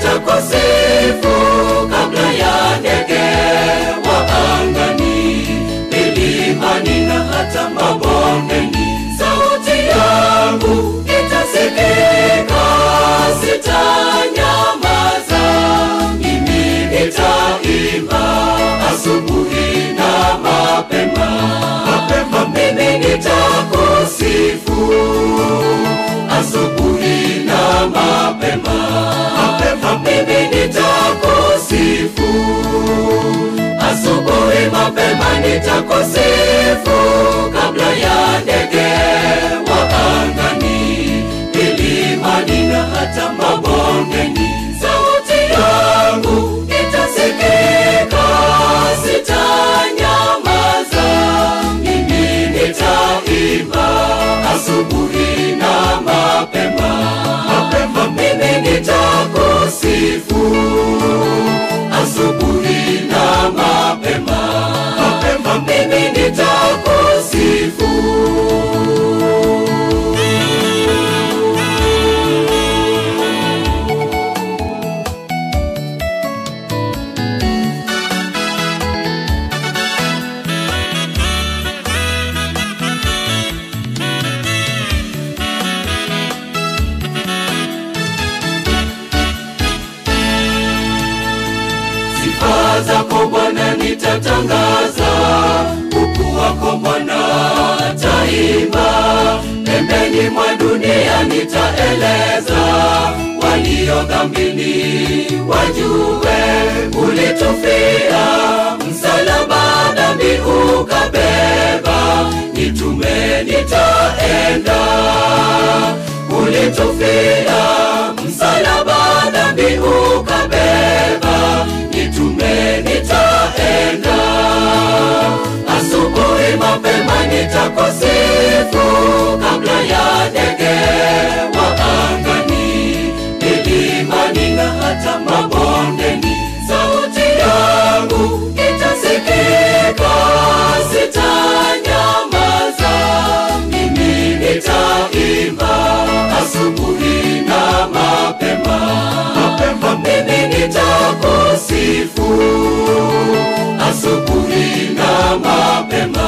nitakusifu kabla ya ndege wa angani, milimani na hata mabondeni. Sauti yangu itasikika, sitanyamaza. Mimi nitaimba asubuhi na mapema. Mimi nitakusifu asubuhi na mapema. Mimi nitakusifu asubuhi mapema. Nitakusifu kabla ya ndege wa angani, milimani na hata mabondeni. Sauti yangu itasikika, sitanyamaza. Mimi nitaimba asubuhi na mapema. Mimi nitakusifu asubuhi na mapema. Mimi nitakusifu. Sifa zako Bwana nitatangaza, ukuu wako Bwana taimba. Pembeni mwa dunia nitaeleza, walio dhambini wajue. Ulitufia msalaba, dhambi ukabeba. Nitume nitaenda. Ulitufia msalaba, dhambi ukabeba. Nitume nitaenda. Asubuhi mapema nitakusifu kabla ya ndege wa angani, milimani na hata mabondeni. Sauti yangu itasikika, sitanyamaza. Mimi nitaimba asubuhi na mapema. Mimi nitakusifu asubuhi na mapema.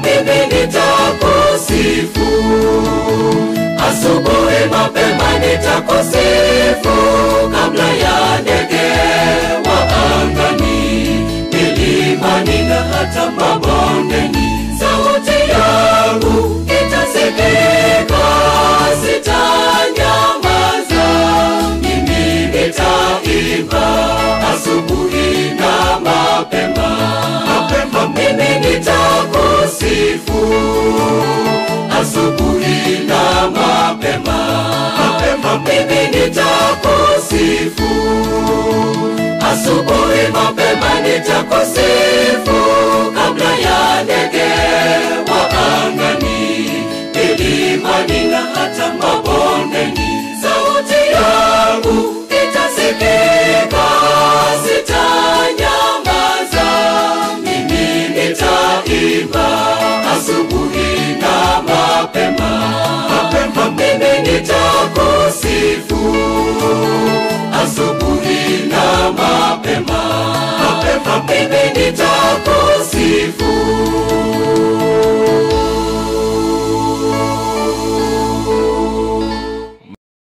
Mimi nitakusifu asubuhi mapema. Nitakusifu kabla ya ndege wa angani, milimani na hata mabondeni. Sauti yangu itasikika, sitanyamaza. Mimi nitaimba asubuhi na mapema. Mimi nitakusifu asubuhi na mapema. Mimi nitakusifu asubuhi mapema. Nitakusifu kabla ya ndege wa angani, milimani na hata mabondeni.